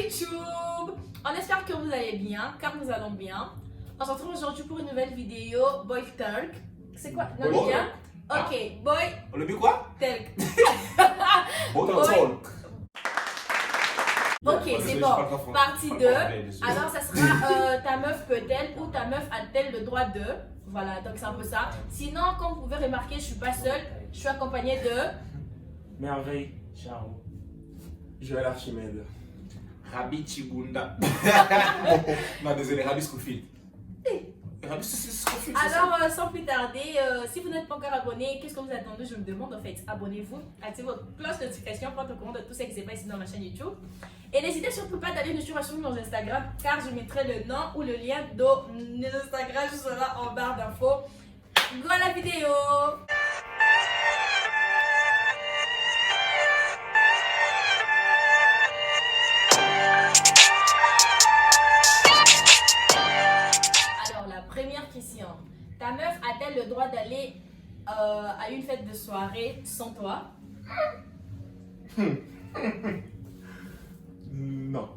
YouTube! On espère que vous allez bien, car nous allons bien. On se retrouve aujourd'hui pour une nouvelle vidéo Boy Talk. C'est quoi? Non, Boy bien? Ok, Boy Le but quoi? Talk. Boy Boy. Talk. Ok, c'est bon. Partie 2. Alors, ça sera ta meuf peut-elle ou ta meuf a-t-elle le droit de. Voilà, donc c'est un peu ça. Sinon, comme vous pouvez remarquer, je suis pas seule. Je suis accompagnée de. Merveille, Charo. Joël Archimède. Rabi Chibunda. Non, désolé, Rabi Scofield. Rabi Scofield. Alors, sans plus tarder, si vous n'êtes pas encore abonné, qu'est-ce que vous attendez? Je me demande en fait. Abonnez-vous, activez votre cloche de notification pour être au courant de tout ce qui se passe ici dans ma chaîne YouTube. Et n'hésitez surtout pas d'aller nous suivre sur nos Instagram, car je mettrai le nom ou le lien de nos Instagram juste là en barre d'infos. Go à la vidéo! Alors, la première question. Ta meuf a-t-elle le droit d'aller à une fête de soirée sans toi? Non.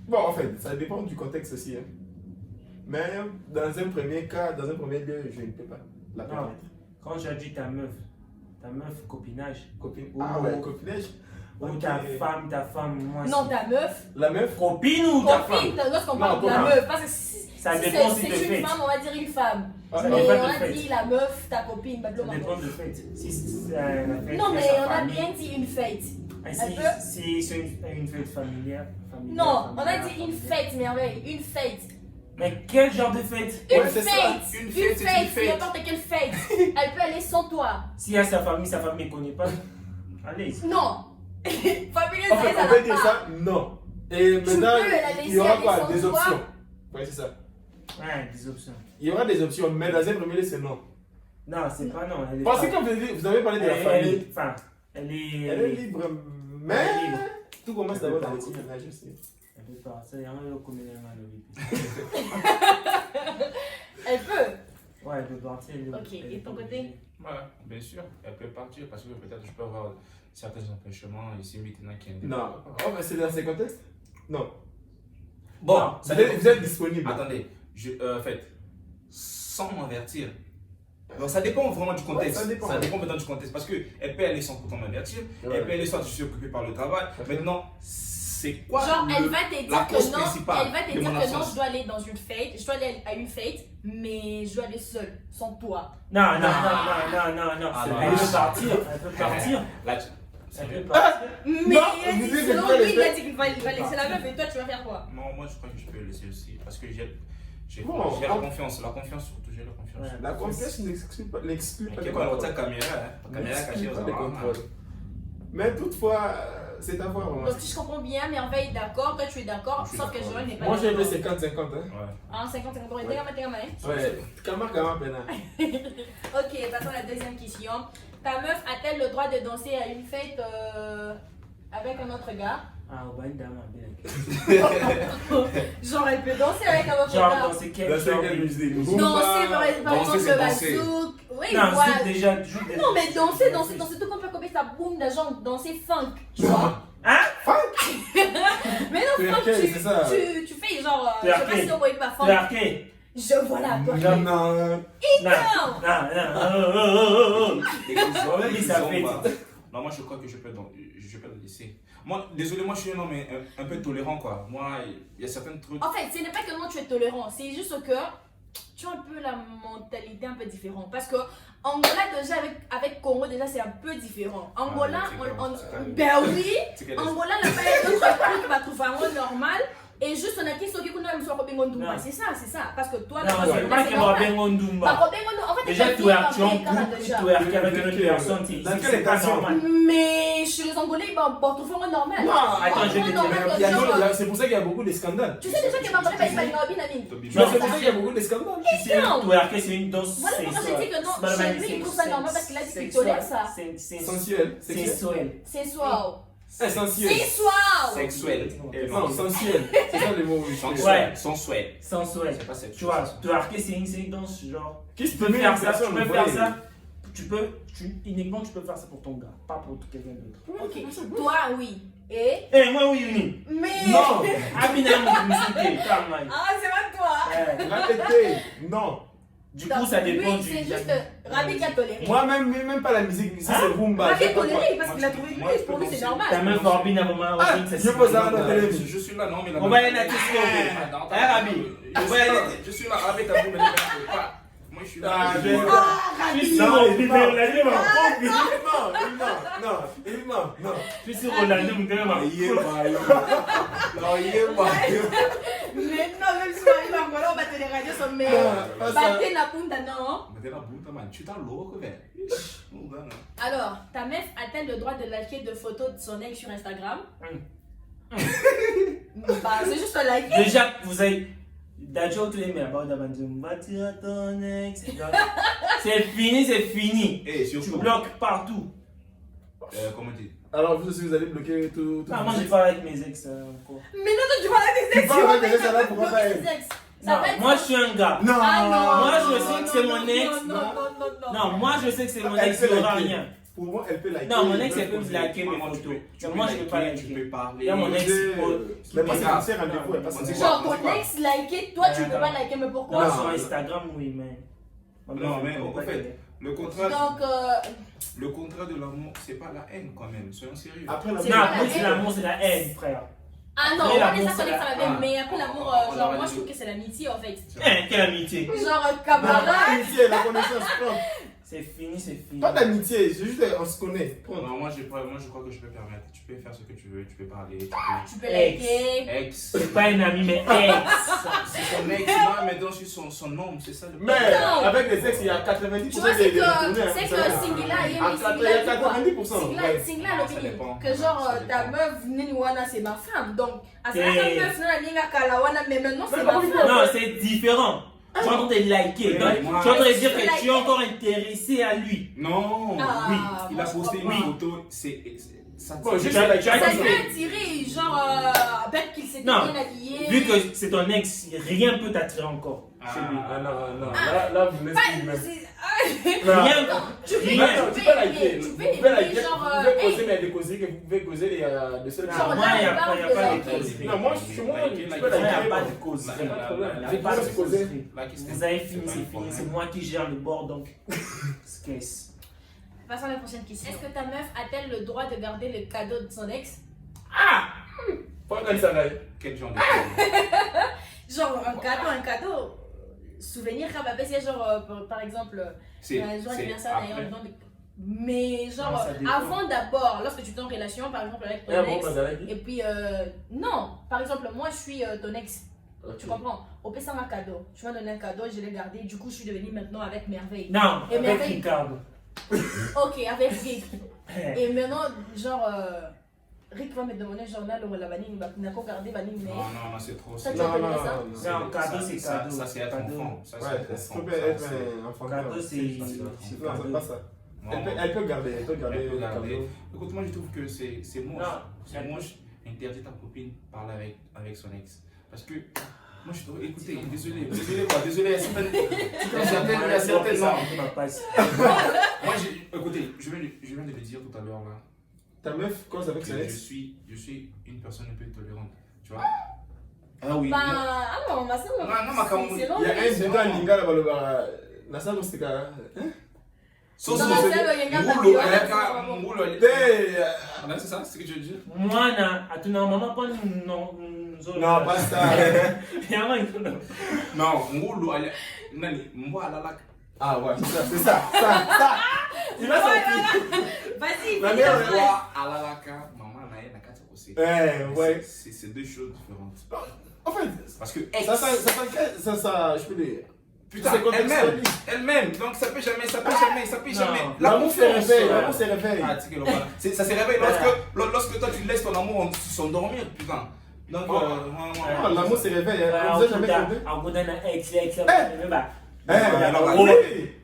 Bon, en fait, ça dépend du contexte aussi. Hein. Mais dans un premier cas, dans un premier lieu, je ne peux pas la Non, permettre. quand j'ai dit ta meuf copinage. Copine. Ou- Ah ouais, copinage. Ou Ok. ta femme, moi. Non, ta meuf. La meuf. Copine ou ta femme? Copine, lorsqu'on parle de la Non, meuf, parce que si Ça si dépend c'est si t'es une faite. femme, on va dire une femme. Ah, Mais non, on pas de a fait. dit la meuf, ta copine, pas de Ça l'homme. dépend de fête. Si c'est un fête. Non, de mais sa on a famille. bien dit une fête. Ah, Elle peut- si c'est une fête familiale. Non, on a dit une fête, merveille, une fête. Mais quel genre de fête? Une Ouais, c'est ça. fête, Une une fête, c'est une fête, fête. n'importe quelle fête. Elle peut aller sans toi. S'il y a sa famille ne connaît pas. Allez. Non. Familier, En fait, ça on peut n'a dire pas. ça, non. Et maintenant, peux la il y aura laisser quoi? aller sans Des toi. options. Oui, c'est ça. Ouais, des options. Il y aura des options, mais dans un premier lieu, c'est non. Non, c'est pas non. Elle est Parce pas- que quand vous avez parlé de la elle famille, est- enfin, elle est. elle est libre, mais Elle est libre. tout commence d'abord dans les Elle est copinages aussi. Elle peut pas. Ça y est, on connaît les mains, le Elle peut. Ouais, elle peut partir. Ok, et de ton côté? Ouais, bien sûr, elle peut partir parce que peut-être je peux avoir certains empêchements ici maintenant qui est Non. Oh, mais c'est dans ces contextes? Non. Bon, Non, ça Vous êtes, dépend. vous êtes disponible. Attendez, en fait, sans m'avertir. Donc ça dépend vraiment du contexte. Ouais, ça dépend. Vraiment du contexte parce qu'elle peut aller sans pourtant m'avertir. Ouais. Elle peut aller soit je suis occupé par le travail. Maintenant, c'est quoi Genre, elle le- va te la dire cause que non, principale elle va te de dire mon que non, absence? je dois aller dans une fête, je dois aller à une fête, mais je dois aller seule, sans toi. Non, non, non, Ah, non. non. Elle peut partir. Elle peut partir. Là, tu- Elle peut sérieux? partir. Mais Non, il vous dit- dites que selon tu vas lui, les il a faire. dit qu'il va laisser la meuf et toi tu vas faire quoi? Non, moi je crois que je peux le laisser aussi parce que j'ai Bon, la on- confiance surtout, j'ai la confiance. Ouais. La confiance n'exclut pas Mais pas qui le est pas contrôle. la caméra, hein? Caméra N'exclut cachée pas aux le armes. contrôle. Mais toutefois, c'est à voir. Moi, Donc si je comprends bien, Merveille est d'accord, toi tu es d'accord, Je suis sauf que d'accord. Joël n'est pas moi j'ai d'accord. le 50-50. Hein. Ouais. Ah, 50-50, on est gamin, hein? Ouais, Kama Pena. Ok, passons à la deuxième question. Ta meuf a-t-elle le droit de danser à une fête avec un autre gars? Ah, on va une dame à bien. Genre elle peut danser avec un autre Genre, gars. dans ces quel Dans genre quelle de- musique? Danser Zumba. par exemple danser, le c'est danser. bazouk. Oui, Non, voilà. c'est déjà. juste des- Non mais danser, tout comme comme ça boum, genre danser funk, tu vois. Hein? Mais non, funk, Twerker, c'est ça. tu fais genre, je sais pas Twerker. si on voit pas funk. Twerker. Je voilà, toi. Non, non. Non, Non. non. Écoute, Oui, ça fait. Non, moi je crois que je peux le laisser. Moi, désolé, moi je suis un homme un peu tolérant quoi. Moi, il y a certains trucs. En fait, ce n'est pas que non tu es tolérant, c'est juste que tu as un peu la mentalité un peu différente. Parce que Angola déjà avec Congo déjà c'est un peu différent. Angola, c'est ben oui, C'est qu'elle est- Angola n'a pas d'autres trucs qui va trouver vraiment normal. Et juste on a qui qui nous soit Robin Gondumba. Non. C'est ça. Parce que toi Non, là-bas, c'est pas c'est qu'il normal. va bien Bah, Gondumba. Robin Gondumba, en fait, Déjà, t'as tu dit, es Robin en Gondumba, couple, déjà. tu es avec une autre personne, Dans quelle c'est pas étation? normal. Mais chez les Angolais, ils vont trouver vraiment normal. Non, attends, je vais te dire, Il y a d'autres- C'est pour ça qu'il y a beaucoup de scandales. Tu sais déjà que Angolais va être Robin Amin. Toby Mais Non, c'est pour ça qu'il y a beaucoup de scandales. Tu sais, non. twerker, c'est une danse. Voilà pourquoi je dis que non, chez lui, il trouve ça normal parce qu'il a dit qu'il tolère ça. C'est Sensuel. sensuel. Sensual. Sensuel. Sensual. Sexuel. Et Non, non, sensuel. C'est ça le mot. Ouais. sensuel. Sensuel. C'est pas sexuel. Tu vois, twerker, c'est une danse genre. Qui Tu peux met faire une ça, tu personne peux au faire volet? ça. Uniquement, tu peux faire ça pour ton gars, pas pour quelqu'un d'autre. Ok, toi oui. Et. Eh, moi, oui, oui. Mais. Non, Abina musique, calme. Ah, c'est pas toi. Répétez, non. Du coup, ça dépend lui, du. c'est juste Rabi qui a toléré. Moi, même pas la musique, si c'est Rumba. Rabi je a sais pas toléré quoi. parce qu'il a trouvé moi, lui, je pour peux lui c'est danser. normal. Ta meuf Orbine, Abina, Ah, Orbine, je pose ça dans la télé. Je suis là, non, mais On va aller à la question. Attends, Hein, Rabi? Je suis là, je suis là, Rabi, t'as voulu me pas. Moi, je suis là. Ah, je je- vois. Je suis sur Non, Orbine, non. la nuit, Non. je suis sur Orlando, Non, mais non, Mais non, même si on arrive encore là, on va te les radios sur mes. pas ça. Battez la punta, non. Mais t'es là, boum, man, tu t'as l'eau, quoi, ben. Alors, ta meuf a-t-elle le droit de liker des photos de son ex sur Instagram? Bah, c'est juste un like. Déjà, vous avez. D'ailleurs, tous les mecs, bâtir ton ex. C'est fini. Eh, Tu surtout. bloques partout. Comment dire? Alors, vous aussi, vous allez bloquer tout. Ah, moi, j'ai parlé avec mes ex encore. Mais non, toi, tu parles avec tes ex. Tu parles avec tes ex, tu alors vas pourquoi bloquer pas tes elle? ex. Non, Ça va être- moi, je suis un gars. Non. Ah non. Moi, je non, sais que non, c'est non, mon ex. Non. Non, moi, je sais que c'est mon Elle ex, peut il n'y aura liker. rien. Pour moi, elle peut liker. Non, mon ex, elle peut poser. liker mes Maman, photos. tu Mais peux moi, je ne peux pas liker, tu liker. peux parler. Là, mon ex, Mais moi, c'est grave. un petit rendez-vous, elle passe On dit son quoi? Genre, On dit ton quoi? ex liké, toi, tu peux pas liker, mais pourquoi? Moi, Non. sur Instagram, oui, mais. Non, mais en fait, le contrat Donc, de l'amour, c'est pas la haine quand même, soyons sérieux. Après la C'est Non, pas après, la c'est haine. l'amour, c'est la haine, frère. ah non, Après, on l'amour, est ça, c'est ça la- va bien, Ah. mais après l'amour, On genre, va moi, je dire- trouve que c'est l'amitié en fait. Quelle amitié. Genre, Non, camarade. l'amitié, la connaissance, prends. C'est fini. Pas d'amitié, c'est juste on se connaît. Prends. Non, moi je crois que je peux permettre. Tu peux faire ce que tu veux, tu peux parler, Tu peux Ex. liker. Ex. C'est pas une amie, mais ex. C'est son ex, là, maintenant je suis son homme, c'est ça le Mais Non. avec les ex, il y a 90% Tu vois, c'est des tournées, que hein, c'est vous savez. que Singila, il y Ah, a une il y a Singila. 90%. Singila ouais. Singila Ça l'opinion. dépend. Que genre, Ça ta dépend. meuf, Niniwana, c'est ma femme. Donc, à ce Eh. moment-là, meuf, non, la Ninga Kalawana, mais maintenant, c'est Mais ma non, femme. Non, c'est différent. Tu es en train de liker. Mais Donc, moi- tu es en train de dire Mais que tu es encore intéressé à lui. Non, Ah, oui, moi, il a je posté crois une pas. photo, ça Bon, tire. juste Tu as- like, tu as Ça dit- lui a attiré, genre, peut-être qu'il s'était Non. bien habillé. Vu que c'est ton ex, rien peut t'attirer encore chez lui. Ah non. Là, vous me laissez Pas- même. c'est- Rien. Tu peux Rien. Non, tu tu peux peux liker. aimer, tu Vous peux pouvez aimer, liker, genre, vous pouvez causer, hey. mais des causeries que vous pouvez causer de seuls Non, Genre, moi, il n'y a là, pas on de parle de causerie. Non, moi, je suis moi, tu peux Il n'y a liker. pas de causerie. Il y a pas de problème. Il n'y a Avec pas moi, de c'est causé. causerie. Vous avez fini, c'est fini. C'est moi qui gère le bord, donc. Qu'est-ce? Passons à la prochaine question. Est-ce que ta meuf a-t-elle le droit de garder le cadeau de son ex? Pas quand ça va. Quel genre de cadeau? Genre, un cadeau. Souvenir, c'est genre, par exemple, C'est un jour anniversaire après. d'ailleurs, le don de- mais genre, Non, ça dépend. avant d'abord, lorsque tu es en relation, par exemple, avec ton ex, et puis, non, par exemple, moi je suis ton ex, tu comprends? Au pire, ça m'a cadeau. Tu m'as donné un cadeau, je l'ai gardé, du coup, je suis devenue maintenant avec merveille. Non, Et avec mais- Ricardo. Ok, avec Rick. Et maintenant, genre, Rick va me demander, genre, là, le vanille, il n'a qu'à garder vanille, mais. Non, c'est trop. Ça, tu Non, as non, donné ça? Non, cadeau, c'est cadeau. Ça, c'est être Cadeau. enfant. Ça, c'est Ouais, être ça enfant. peut Ça, être c'est- un enfant. Cadeau, c'est. Non, c'est pas ça. Non, Elle peut garder, elle peut le garder. cadeau. Écoute, moi je trouve que c'est moche. Non. C'est moche. Interdit ta copine parler avec son ex. Parce que moi je trouve. Écoutez, désolé, il y a certaines. Il y a certaines. Non. Moi, écoutez, je viens de le dire tout à l'heure là. Ta meuf cause avec que son je ex. suis une personne un peu tolérante. Tu vois? Ah oui. Bah, moi- ah non, ma soeur, Non, ma Cameroun. c'est long. Il y a un c'est bouton bon. linga là-bas, le bar. La salle où c'était là. Sauce Dans au la sauce. salle, il y a un gars Moulo, qui elle a va- qu'à- moulo, elle- Hey, Ah, c'est ça, c'est ce que je veux dire. Moi, à ton maman, pas non. non, pas ça. Non, moulo, elle nani, moi la la. Ah ouais, c'est ça. Il va sortir. Vas-y, La finis mère, ta elle phrase. Moi à la laka, maman na na kata aussi. Ouais. C'est deux choses différentes. En fait, Parce que ça, je peux dire. putain, c'est contextualisé. elle-même, donc ça peut jamais. Non. L'amour se réveille, l'amour se réveille. Ah, tu sais que le voilà. Ça se réveille lorsque toi tu laisses ton amour s'endormir, putain. Donc, Oh, l'amour se réveille. On vous a jamais trompé.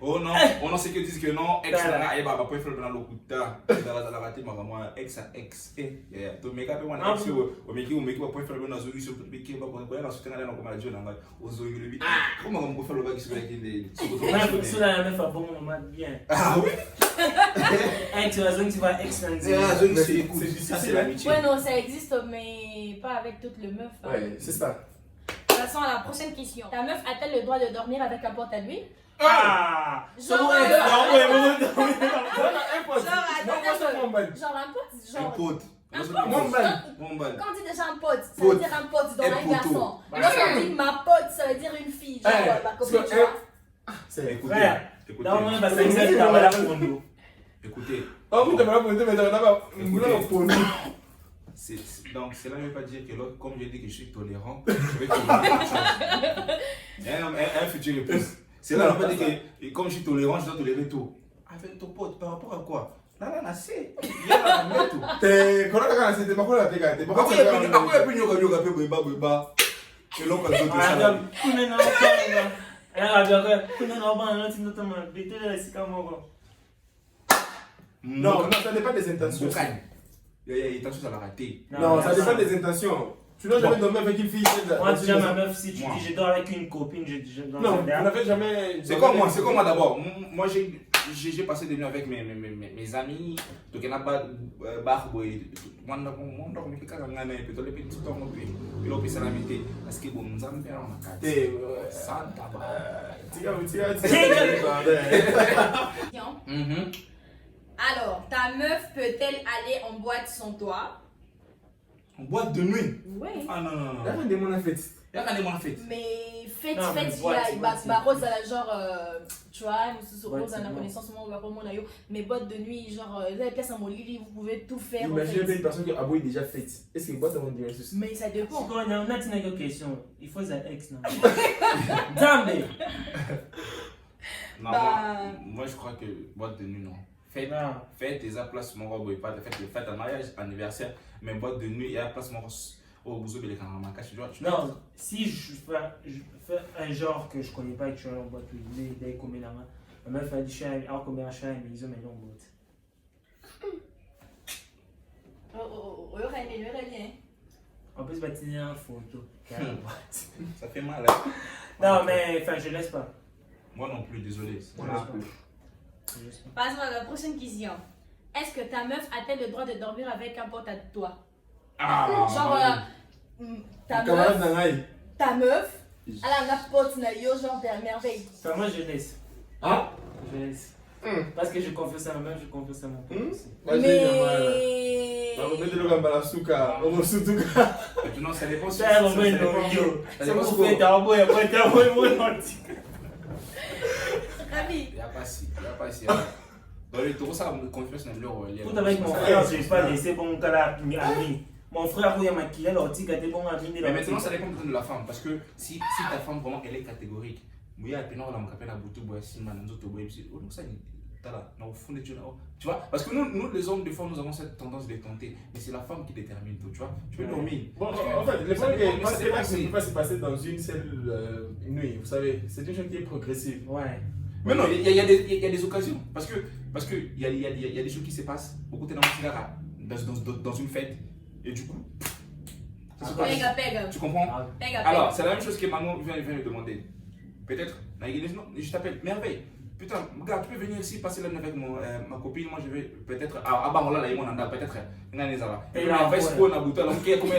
Oh non, c'est que disent que non, ex là, et bah après faire dans le coup de temps, dans la raté moi ex à ex et to make up one ex ou make va faire dans zone sur make ba ko la soutenir là comme la jeune là aux zone le comment on peut faire le bac sur la qui sur la même fois bon moment bien. Ah oui. Ex la zone tu vas ex dans la zone c'est difficile l'amitié. Ouais non, ça existe mais pas avec toutes les meufs. Ouais, c'est ça. Passons à la prochaine question. Ta meuf a-t-elle le droit de dormir avec un pote à lui? Ah! Genre un pote, Mon ban. quand on dit déjà un pote, ça veut dire un pote dans un garçon. Lorsqu'on dit ma pote, ça veut dire une fille, genre ma copine, tu vois. C'est Écoutez. Là, on va passer une heure à la condo. Écoutez. Oh, vous t'avez pas posé, mais là-bas, vous l'avez posé. Donc, cela ne veut pas dire que l'autre, comme je dis que je suis tolérant, je vais tolérer la chose. Un futur épouse. Cela ne veut pas dire que, comme je suis tolérant, je dois tolérer tout. Avec ton pote, par rapport à quoi? Là, c'est. Il y a un tout. T'es. Quand on a c'était pas quoi la tégate? T'es pas quoi la tégate? Après, il y a plus de yoga, et l'on va Ah, ça. Non, ça dépend des intentions. Il y a intention, ça l'a raté. Non, ça dépend des intentions. Tu n'as jamais dormi avec une fille. Moi, déjà, ma meuf, si tu dis je dors avec une copine, je dors non, vous n'avez jamais. C'est comme moi d'abord. Moi, j'ai passé des nuits avec mes amis. Donc, il y en a pas de moi, on dort avec quelqu'un qui a un peu de petit temps. Puis, l'on peut s'alimenter. Parce que bon, nous avons fait un café. Ça, Alors, ta meuf peut-elle aller en boîte sans toi? En boîte de nuit? Oui. Ah non. Il y a des gens en fête. Il y a des gens en fête. Mais fête, il y a rose à la genre, tu vois, nous rose à la connaissance, mais boîte de nuit, genre, vous avez place à mon lit, vous pouvez tout faire. Imaginez une personne qui a déjà fait. Est-ce que boîte avant de dire ceci? Mais ça dépend. On a une question. Il faut un ex, non? Damn! Non, moi je crois que boîte de nuit, non. Fête, des place mon robe, pas de fête à mariage, anniversaire, mais boîte de nuit, il y a place mon au bousou de l'écran. Non, si je fais un genre que je connais pas et que je suis en boîte, il est comme la main. Ma meuf a dit, je suis comme un chat, mais ils ont mis en boîte. Oh, il y aurait bien. En plus, il y a une photo. Ça fait mal. Non, mais enfin, je laisse pas. Moi non plus, désolé. Passons à la prochaine question. Est-ce que ta meuf a-t-elle le droit de dormir avec un pote à toi? Genre, ta meuf, elle a un pote, genre, de merveille. Enfin, moi, je laisse. Ah? Je laisse. Parce que je confesse à ma meuf, je confesse à mon pote aussi. Mais... Maintenant, ça dépend. Ça Ravi. Il n'y a pas si. Dans les tours, ça me confesse dans l'euro. Tout avec mon frère, je n'ai pas laissé mon cas ami. Mon frère, il y a maquillé, l'ortie, il a bon ami. Mais maintenant, ça dépend de la femme. Parce que si ta femme, vraiment, elle est catégorique, il y a pénal, on m'appelle à Boutou, tu vois, parce que nous les hommes, des fois, nous avons cette tendance de tenter, mais c'est la femme qui détermine tout, tu vois. Tu peux dormir. Bon, en fait, le problème est que ça ne peut pas se passer dans une seule nuit, vous savez, c'est une chose qui est progressive. Ouais. Mais non, il y a des occasions, parce que il y a des choses qui se passent, beaucoup de dans une fête, et du coup, Pega. tu comprends? Pega. Alors, c'est la même chose que Manon vient de demander. Peut-être, non, je t'appelle, merveille. Putain, gars, tu peux venir ici passer la nuit avec ma copine, moi je vais peut-être. Ah, bah, là, il y a mon anda, peut-être. Il y a des alas. Et là, on va se prendre la bouteille, on va comment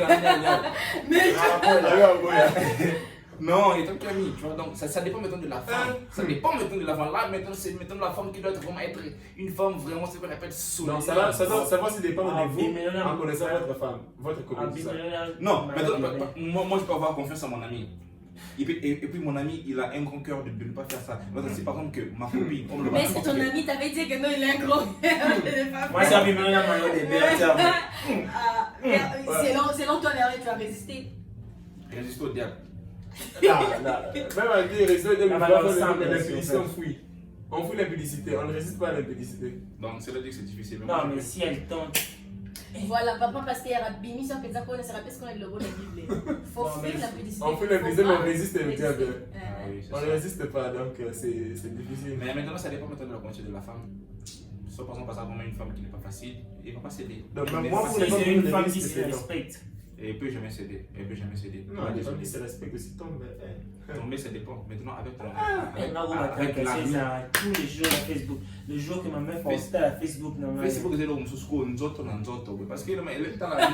non, il est un ami, tu vois, donc ça dépend maintenant de la femme. Ça dépend maintenant de la femme. Là, maintenant, c'est maintenant la femme qui doit vraiment être une femme vraiment, c'est qu'on appelle solide. Non, ça va aussi dépendre de vous en connaissant votre femme, votre copine. Non, maintenant, moi je peux avoir confiance en mon ami. Et puis mon ami, il a un grand cœur de ne pas faire ça. C'est par exemple que ma copine. Mais c'est ton ami, t'avais dit que non, il a un grand cœur. Moi, c'est un maillot des belles. Selon toi, Merveille, tu vas résister. Résister au diable. Même à dire résister au diable, l'impudicité, on fuit. On fuit l'impudicité, on ne résiste pas à l'impudicité. Donc, c'est là que c'est difficile. Non, mais si elle tente. Voilà, papa pasteur Bimi, si on peut dire qu'on sera plus qu'on est le logo de la Bible. Faut faire la publicité. On fait la publicité, mais on résiste Résister. diable. Ah oui, c'est On ça. ne résiste pas, donc c'est difficile. Mais maintenant, ça dépend maintenant de la condition de la femme. Soit par exemple, par exemple, une femme qui n'est pas facile, il ne va pas céder. Donc, Elle n'est moi, pas pour Si les facile. c'est femmes, une femme qui c'est se des gens. respecte. Et elle peut jamais céder. Elle peut jamais céder. Non, Ouais, les femmes désolé. qui se respectent aussi tombent. Tomber, ça dépend. Maintenant, avec Maintenant, on va avec la casser ça tous les jours à Facebook. Le jour que ma meuf postait à Facebook, non, mais- Facebook zelo msusuko nzoto na nzoto parce que elle est dans la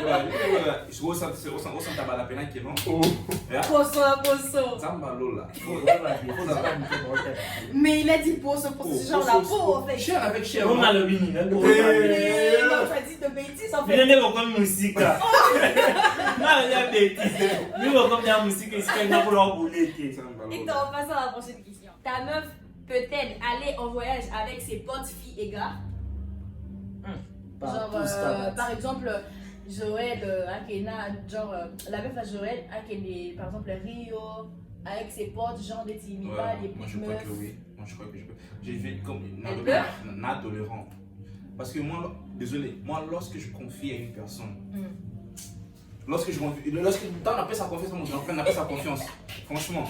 voilà je vois ça tabala pena qui non Poso. zamba lola Mais il a dit poso, c'est genre la peau en fait. cher avec cher On a le bini, hein, pour- Mais non, tu as dit de bêtises en Vile fait. ndeko comme musique. Non, il y a bêtise. Lui, comme il y a musique, il se fait pour leur bouler. Et t'en passe à la prochaine question. Ta meuf peut-elle aller en voyage avec ses potes filles et gars? Genre, par exemple, Joël, Akena, genre, la meuf à Joël, Akena, par exemple, Rio, avec ses potes, genre des Timiba, des moi petites je crois meufs. que oui moi je crois que je peux j'ai fait comme Elle pleure? adolescent parce que moi désolé moi lorsque je confie à une personne lorsque dans la paix sa confiance moi j'en la paix sa confiance franchement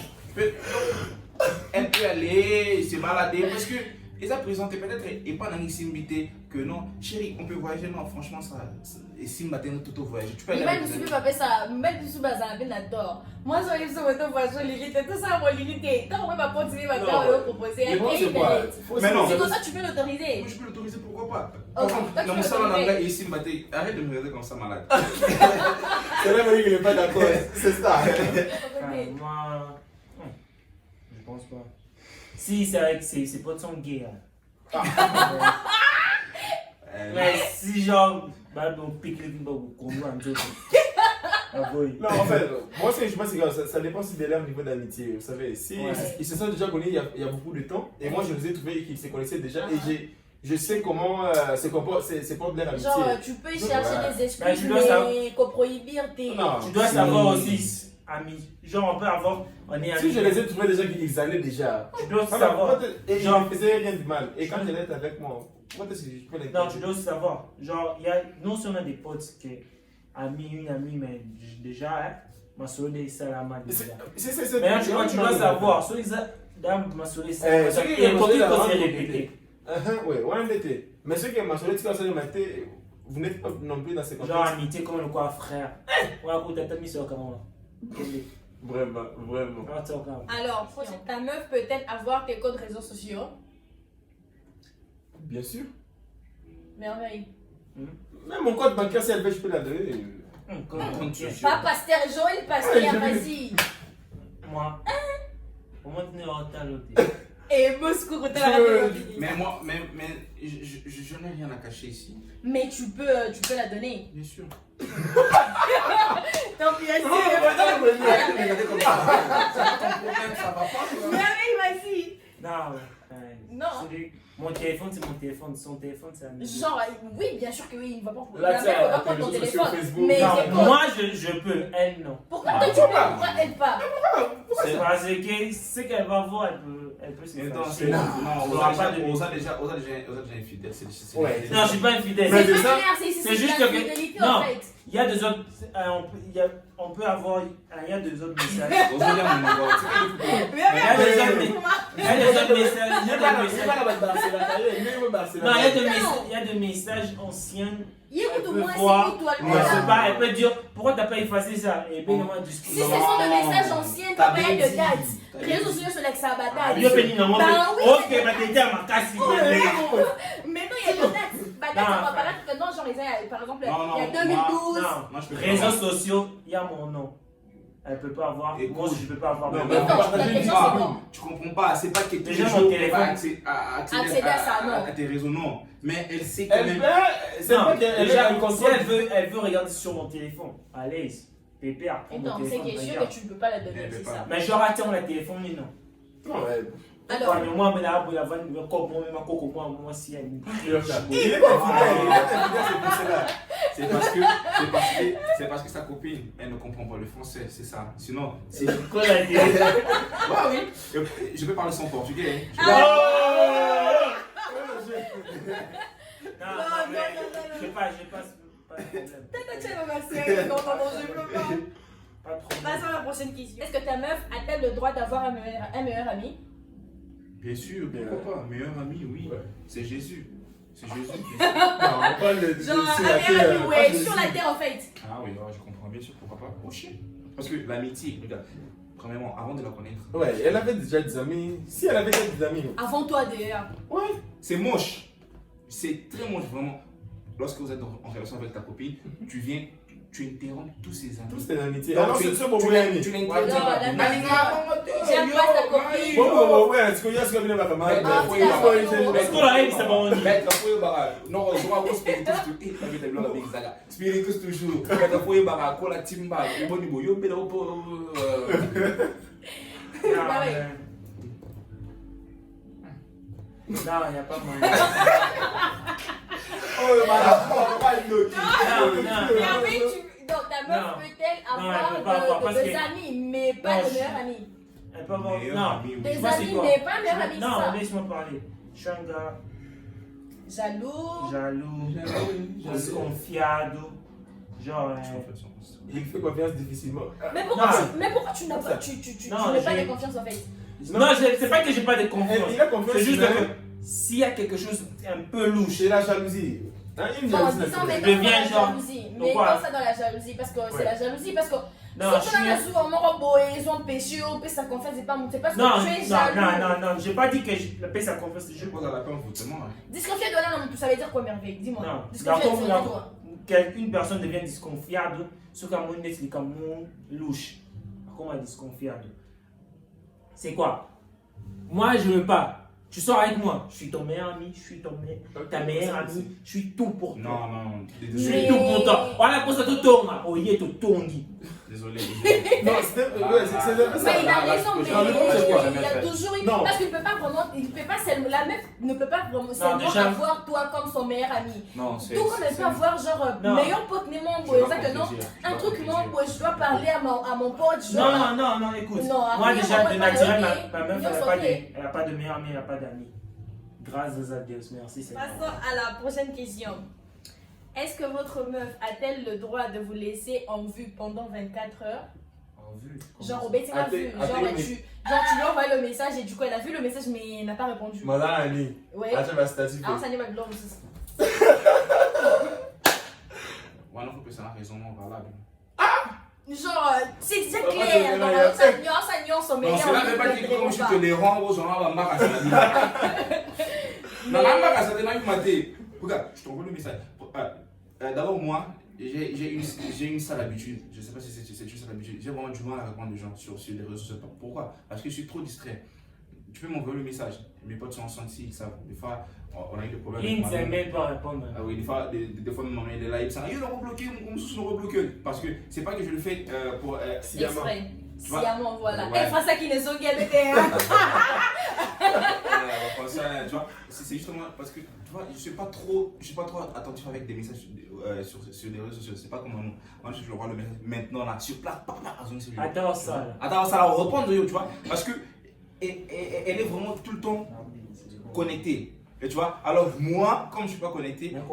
elle peut aller se balader parce que ils ont présenté peut-être et pas dans une simbité que non chérie on peut voyager non franchement ça et si matin tout au voyage tu peux aller Même avec si tes tu peux ça, même si tu vas à la tort. Moi, je vais sur votre voiture, l'irrité, tout ça, mon l'irrité. Quand on va pas continuer, ma tante va proposer. Mais bon, c'est quoi? Mais non. C'est comme ça, tu peux l'autoriser. moi je peux l'autoriser pourquoi pas Ok, toi, tu dans peux mon salon l'autoriser. d'anglais et ici matin arrête de me regarder comme ça malade C'est là qu'il n'est pas d'accord. C'est ça. Ah, moi, je pense pas. Si c'est avec ses potes sont gays. Mais si genre, bah donc pique les films pour qu'on voit un jour. Ah oui. Non, en fait, moi, ce que je pense, c'est que ça dépend aussi de leur niveau d'amitié. Vous savez, si Ouais. ils se sont déjà connus il y a beaucoup de temps, et moi, je les ai trouvés qu'ils se connaissaient déjà, et je sais comment se comportent leur amitié. Genre, tu peux chercher Ouais. des excuses, tu dois savoir. mais qu'on prohibir tes. Non. Tu dois savoir aussi, amis. Genre, on peut avoir, on est amis. Si je les ai trouvés déjà qu'ils allaient déjà. Tu dois aussi Alors, savoir. et ils Genre- ne faisaient rien de mal. Et quand ils étaient avec moi, pourquoi est-ce que je peux les Non, tu dois aussi savoir. Genre, il y a non seulement des potes qui amis, une amie, mais déjà, hein, ma soeur est salama déjà. C'est Mais là, tu dois savoir. Soit ils ont ma soeur est salama. ceux qui Et ont pour qui la cause langue, elle est on pétée. Oui, on était. Mais ceux qui ont mentionné, vous n'êtes pas non plus dans ces Genre, contextes. amitié comme le quoi, frère. Ouais, écoute, t'as mis sur comment là. Vraiment, vraiment. Ah, t'as encore. Alors, ta meuf peut-elle avoir tes codes réseaux sociaux? Bien sûr. Merveille. Même mon code bancaire, si elle veut, je peux la donner. Pas pasteur, Joël Pasteur, vas-y. Moi. Au moins, tu n'es en retard l'autre. Et Moscou, t'as la radio. mais moi je n'ai rien à cacher ici Mais tu peux la donner. bien sûr Tant pis, vas-y. arrête de me regarder comme ça c'est pas ton problème ça va pas toi. Merveille, vas-y. Non, Non. Mon téléphone, c'est mon téléphone. Son téléphone, c'est un. Genre, oui, bien sûr que oui, il va pas Là, la tu mère sais, va pas tes prendre ton réseaux téléphone. sociaux, Facebook. Mais Non, tes codes. moi, je peux. Elle, non. Pourquoi toi tu peux? Pourquoi elle pas? C'est parce que ce qu'elle va voir, elle peut se Mais non, fâcher. c'est non, On on aura a pas de- déjà infidèle, c'est Ouais. Non, je suis pas infidèle. Mais C'est c'est ça. pas clair, c'est juste la que- fidélité non. en fait. Il y a des autres. On peut avoir. Il y a des autres messages. on se dit à mon endroit, c'est pas du tout. Il y a des autres messages. Il y a des autres messages. Il y a des messages. Non, il y a des messages anciens. Écoute-moi, Elle peut voir, c'est toi mais le elle sait voilà. pas, elle peut dire pourquoi t'as pas effacé ça et bien comment Si discuter. ce sont des messages anciens, toi, pas de date. Réseaux sociaux, c'est là que ça bataille. Yo peni na ngombe. Bah oui, Ok, bah t'es déjà ma casse. Mais non, il y a des dates. Bah, date, on va pas là que non, genre, les années, par exemple, Non, il y a non, 2012. Non, Moi, je peux pas. réseaux sociaux, il y a mon nom. Elle peut pas avoir. Écoute. Moi, je peux pas avoir. Non, mon mais nom. non, on la question, pas. c'est bon. Tu comprends pas, c'est pas que tous Déjà, les mon jours, téléphone. elle va accéder à ça, non. à tes réseaux, non. Mais elle sait quand Elle même. peut, c'est Non, pas qu'elle déjà, a un si contrôle. elle veut regarder sur mon téléphone, à l'aise. Pépère, prends Et mon non, c'est téléphone. qui est sûr regarde. que tu ne peux pas la donner, Elle peut c'est pas. ça. Mais genre, attends, le téléphone, mais non. Non, ouais. Alors, Ouais, mais moi, mais là, la vanne, mais encore, moi, même encore, moi, si elle Il est infidèle, c'est pour cela. C'est parce que sa copine, elle ne comprend pas le français, c'est ça. Sinon, c'est. Quoi la dire? Ouais, oui. Je peux parler son portugais. Hein. Oh! J'ai pas de problème. Peut-être que tu vas masser dans ton jeu, je peux pas. Pas de problème. Passons à la prochaine question. Est-ce que ta meuf a-t-elle le droit d'avoir un meilleur ami? Bien sûr, pourquoi pas? Meilleur ami, oui. Ouais. C'est Jésus. C'est Jésus. Non, on parle de Genre, sur un la meilleur ami, terre, ouais, pas de- sur la terre en fait. Ah oui, je comprends bien sûr, pourquoi pas. Oh shit. Parce que l'amitié, regarde, premièrement, avant de la connaître, Ouais, elle avait déjà des amis. Si elle avait déjà des amis. Avant toi d'ailleurs. Ouais. c'est moche. C'est très moche, vraiment. Lorsque vous êtes en relation avec ta copine, tu viens, tu interromps tous ces amis. Tous c'était une amitié. Donc, Alors, tu- c'est ça pour tu vous l'as- amis. tu l'interromps. Non, l'amitié. J'aime pas ta copine. Bon, ouais, est-ce que y a ce que vous avez mal? Ah, tu l'as Est-ce qu'on l'a aimé, c'est bon? Mec, foi bara. Non, je vois vos spiritus tu et avec les blancs avec Zaga. Spiritus toujours. Mec, foi bara ko la timba. Au niveau yo be do Non, il n'y a pas moyen. Oh, bah, pas une autre. Et après, donc ta meuf Non. peut-elle Non, elle peut pas avoir, avoir parce des que- amis, mais pas Non, de meilleurs amis. Elle peut avoir. Meilleur Non. ami, oui. Des Moi, c'est amis, quoi? mais pas meilleurs amis, Non, ça. laisse-moi parler. Je suis un gars Jaloux. jaloux, desconfiado. Genre. Il fait confiance difficilement. Mais Non. pourquoi tu n'as pas, tu Non, n'as pas j'ai- de confiance en fait? Non, c'est pas que j'ai pas de confiance. Il a confiance. C'est juste mais que s'il y a quelque chose un peu louche. c'est la jalousie. Hein, une Non, jalousie disons naturelle. mais Je dans deviens la genre- jalousie. Mais Pourquoi? dans ça dans la jalousie, parce que c'est Ouais. la jalousie, parce que Non, si je tu suis. as souvent mon robot et ils ont péché, on peut sa confiance, c'est pas parce que Non, tu es jaloux. non, j'ai pas dit que je paie sa confiance, c'est Je juste. pose à la peine fortement. Disconfier de là, non, ça veut dire quoi, merveille? Dis-moi. Non, Disconfier, ça veut dire d'accord. quoi? Qu'une personne devient desconfiado, ce qu'un est c'est comme louche. Comment desconfiado? C'est quoi? Moi, je veux pas. Tu sors avec moi, je suis ton meilleur ami, je suis ta meilleure amie, je suis tout pour toi. Non, non, Je désolé. suis tout pour toi. Voilà pour ça, tout tourne. Oh, il est tout tongi. Désolé. Non, c'était. Ouais, c'est un peu ça. Mais il a là, raison, je mais peux jamais faire quoi, il y a jamais toujours eu. Non. Parce qu'il peut pas vraiment. Il peut pas seulement. La meuf ne peut pas vraiment seulement déjà- avoir toi comme son meilleur ami. Non, c'est. Tout comme elle peut avoir genre Non. meilleur pote, mais mon Je boy. vais pas Ça que non. confiser, je vais Un pas truc, confiser. mon boy, je dois parler à mon pote. Je dois. Non, écoute. Non, Moi, après, déjà, on de va naturel, pas ma meuf, ok. elle n'a pas de meilleur ami, elle n'a pas d'amis. Grâce à Dieu, merci. C'est Passons à la prochaine question. Est-ce que votre meuf a-t-elle le droit de vous laisser en vue pendant 24 heures? En vue. Genre, au bête, elle a vu. Genre, tu lui envoies le message et du coup, elle a vu le message mais elle n'a pas répondu. Madame Annie. Ouais. Ah, tu vas statut. Alors, ça n'est pas de l'homme aussi. Ouais, non, faut que c'est un raisonnement valable. Genre, c'est Oh, clair. ok, Genre, ok. ça nuance son Non, meilleur. c'est là que pas dit comme je te les rends aux gens à ma casse. Non, la ma casse, c'est même maté. Regarde, je t'envoie le message. D'abord, moi, j'ai une sale habitude. Je sais pas si c'est une sale habitude. J'ai vraiment du mal à répondre aux gens sur les réseaux sociaux. Pourquoi? Parce que je suis trop distrait. Tu peux m'envoyer le message. Mes potes sont sentis, ils savent. Des fois, on a eu des problèmes. Il ne avec ma sait mère. même pas répondre. Ah oui, des fois, maman est là, il dit, il a rebloqué, on se rebloqué. Parce que c'est pas que je le fais pour. Sciemment. Exprès. Tu vois? Sciemment, voilà. Ouais. Et Français qui les ont gagné. Tu vois, c'est justement parce que tu vois, je suis pas trop attentif avec des messages sur les réseaux sociaux. C'est pas comme nous. Moi, je vois le message maintenant là, sur place, Attends ça. Là. Attends, ça va reprendre, tu vois, parce que elle est vraiment tout le temps connectée. Et tu vois, alors moi, comme je suis pas connecté, mais ma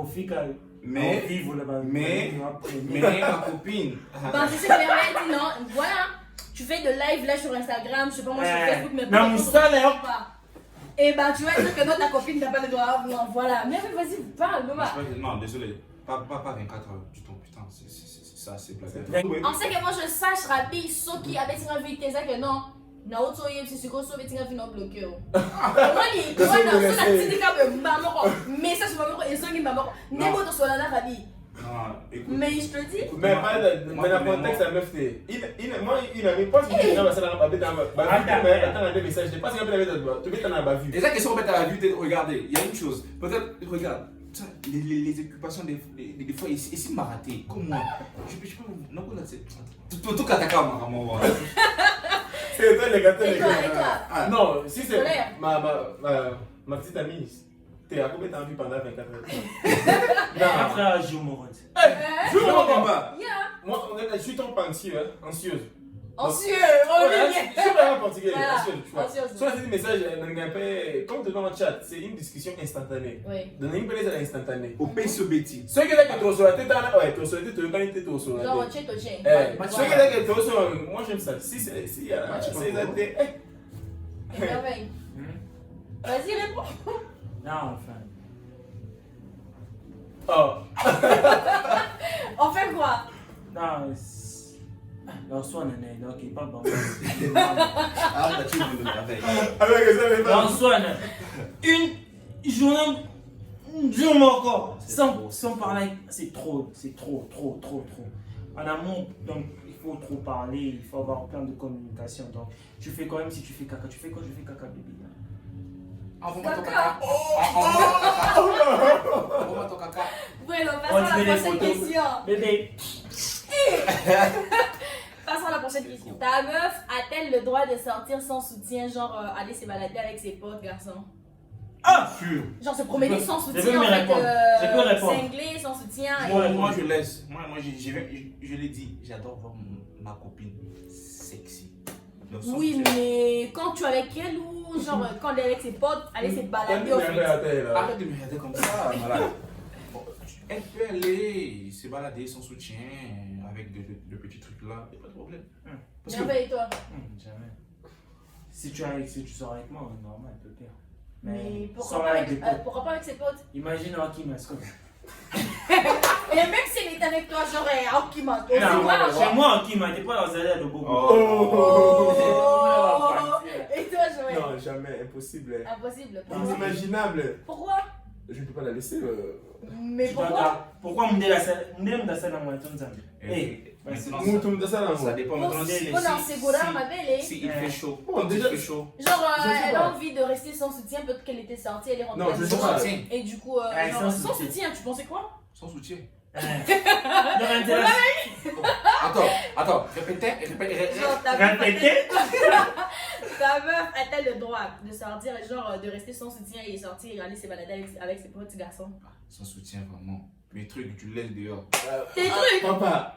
copine. Ben, c'est ce que Merveille dit, non? Voilà. Tu fais de live là sur Instagram, je sais pas moi sur Facebook, mais non, ça là. pas. Et ben, tu vas dire que non, ta copine n'a pas le droit. Non, voilà. Mais vas-y, parle, Noma. Non, désolé, pas 24 heures du temps, putain, ça c'est blague. En ce que moi je sache, Rabi, ceux qui avaient invité ça que non. Na auto yem si siko so betinga fino bloqué o. Wani wana so na tindika be mamoko message mamoko ezongi mamoko ndebo to sola na Rabi. Non, écoute. Mais je te dis Mais pas dans le contexte, la meuf, moi, il a mis pas ce que tu as dans la attends, des messages, je pense qu'il y a tu mets dans la vue. Et ça, question en fait à la vue, regardez, il y a une chose. Peut-être, regarde, les occupations des fois, ici m'a raté. Comme moi. Je peux. Non, là, c'est. Tout kataka, moi. C'est toi, les gâteaux, Et les toi, gars. Non, si c'est Solaire. ma petite amie, t'es à combien de temps vu pendant 24 heures? Après un jour, mon rôle. Je ne comprends pas. Yeah. Moi, je suis trop anxieuse. Anxieux, Je suis vraiment portugais, Voilà, anxieux, tu vois. anxieux. Soit c'est des messages, comme tu dans le chat, c'est une discussion instantanée. Oui. Dans une beleza instantanée. Au pays ce bêtis. Ceux qui disent que tu reçois la tête, ouais, tu reçois la tête, tu reçois la tête, tu reçois la Genre, tête. tchè. Ceux qui disent que tu reçois, moi j'aime ça. Si il y a la c'est la tête. Merveille. Vas-y, réponds. Non, enfin. Oh. On fait quoi? Non, non, soit non, ok, pas bon. Ah, tu veux me avec. Avec ça, mais Non, pas. soit non. Une journée, un jour encore, sans parler, c'est trop. En amont, donc, il faut trop parler, il faut avoir plein de communication. Donc, tu fais quand même si tu fais caca. Tu fais quoi? Je fais caca, bébé. Envoie-moi ton Caca. caca. Envoie-moi ton caca. Bueno, On passons à dirait la les prochaine photos. question. Bébé. Passons à la prochaine question. Ta meuf a-t-elle le droit de sortir sans soutien, genre aller se balader avec ses potes, garçons? Ah! Sûr. Genre se promener sans Je soutien, peux me en fait, répondre. Je peux répondre. cinglé, sans soutien. Moi, je laisse. Moi, je l'ai dit, j'adore voir ma copine sexy. Donc, sans Oui, soutien. mais quand tu es avec elle ou genre quand elle est avec ses potes, aller se balader au fait. Arrête de me regarder comme ça, malade. Bon, elle peut aller se balader sans soutien avec de petits trucs là, il n'y a pas de problème. Parce que Merveille, toi. Jamais. Si tu sors avec moi, normal, peut faire. Mais pourquoi sors pas avec avec, des potes. pourquoi pas avec ses potes? Imagine Hakim, est-ce que. Et même s'il est avec toi, genre, qui m'a aussi Non, moi, chez moi, Hakim, t'es pas dans un de beaucoup. Oh. Et toi, Joël? Non, jamais, impossible. Impossible. Inimaginable. Pourquoi? Je ne peux pas la laisser. Mais pourquoi? Pourquoi on me dit la salle dans mon étonne? maintenant, ça dépend maintenant si, Oh non, c'est Goura, ma belle. si il fait chaud. Bon, Quand déjà- il fait chaud. Genre, Je sais elle a pas. envie de rester sans soutien, peut-être qu'elle était sortie, elle est rentrée Non, à je la sais maison. pas. Tiens, Et du coup, Ouais, genre, sans sans soutien. soutien, tu pensais quoi? sans soutien. Attends, répétez. Genre, ta meuf a-t-elle le droit de sortir, genre, de rester sans soutien et sortir et aller se balader avec ses petits garçons? Sans soutien, vraiment. Mes trucs, tu laisses dehors. Tes trucs! Papa.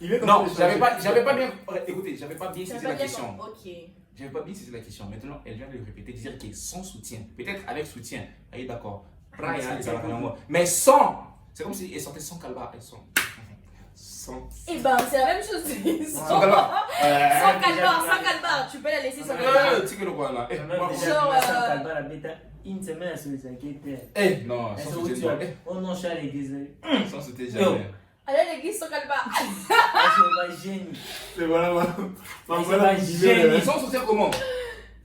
Il est Non, j'avais pas bien. Écoutez, j'avais pas bien Ça saisi va la bien question. comme- Ok. J'avais pas bien saisi la question. Maintenant, elle vient de le répéter, dire qu'il est sans soutien. Peut-être avec soutien. Elle est d'accord. Mais sans. C'est comme si elle sortait sans calbar. Elle sort. Sans. Eh ben, c'est la même chose. Sans calbar. Sans calbar. Tu peux la laisser sans calbar. Tu sais que le quoi là. Une semaine sur les inquiétés. Eh, non, sans soutien. Oh non, je suis à l'église. Sans soutien, jamais. Allez à l'église sans calbar. C'est pas génie. C'est voilà. C'est pas génie. Sans soutien comment?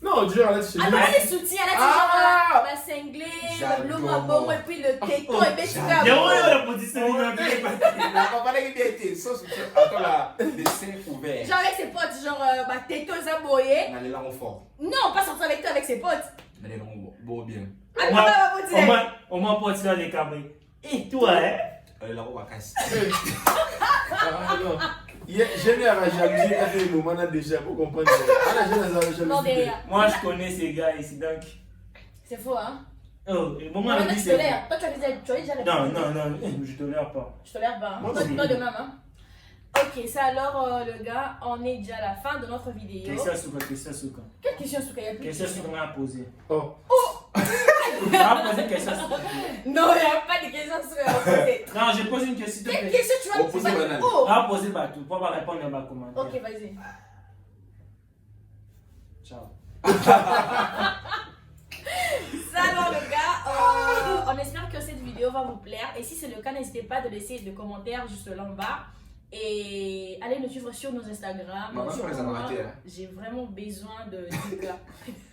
Non, Dieu, arrête chez Ah nous. non, les soutiens, là, Ah! genre la cinglée, le J'adore. lomabon et puis le téton et bien tu Il y a vas. vraiment la position de La compagnie qui a été sans soutien. Attends là, les seins ouverts. Genre avec ses potes, genre téton zaboyé. On allait là en fort. Non, pas sortir avec toi, avec ses potes. On allait là en beau bien. Ah, non, pas dire. Au moins, pour tirer les cabrés. Et toi, hein? On allait là en vacances. Ah, non. J'ai mis à la jalousie à des moments là déjà pour comprendre. Ah, la jalousie. Non, derrière. Moi, je connais ces gars ici, donc. C'est faux, hein. Oh, et bon, Non, moi, maintenant je dis tu c'est. tolères. Toi, tu as déjà répondu. Non, je tolère pas. Je tolère pas. Hein. Moi, Toi, non toi plus. de même, hein. Ok, ça alors, le gars, on est déjà à la fin de notre vidéo. Question Souka. Quelle question, Souka? Il y a plus de Question questions. Souka m'a posé. Oh. m'a posé question Souka. Non, il n'y a pas de questions, Souka. Poser. Non, j'ai posé une question, s'il te Quelle plaît. question tu vas me Opposé banane. Oh. m'a posé partout. Pour pas répondre à ma commentaire. Ok, vas-y. Ciao. Ça alors le gars, on espère que cette vidéo va vous plaire et si c'est le cas n'hésitez pas de laisser des commentaires juste là en bas et allez nous suivre sur nos Instagram. Maman, Sur on les a moi, ratés, hein. j'ai vraiment besoin de Tika.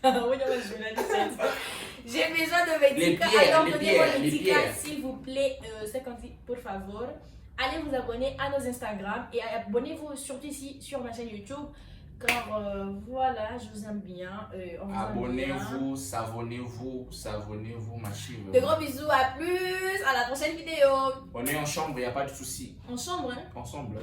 Oui, non, je l'ai dit, j'ai besoin de mes Les Tika. pierres, Alors les donnez-moi pierres, les les Tika pierres. s'il vous plaît, 50 pour favor. Allez vous abonner à nos Instagram et abonnez-vous surtout ici sur ma chaîne YouTube. Car voilà, je vous aime bien. On vous aime bien. Abonnez-vous, savonnez-vous, ma chive. De gros bisous, à plus, à la prochaine vidéo. On est en chambre, il n'y a pas de souci. En chambre, hein. Ensemble.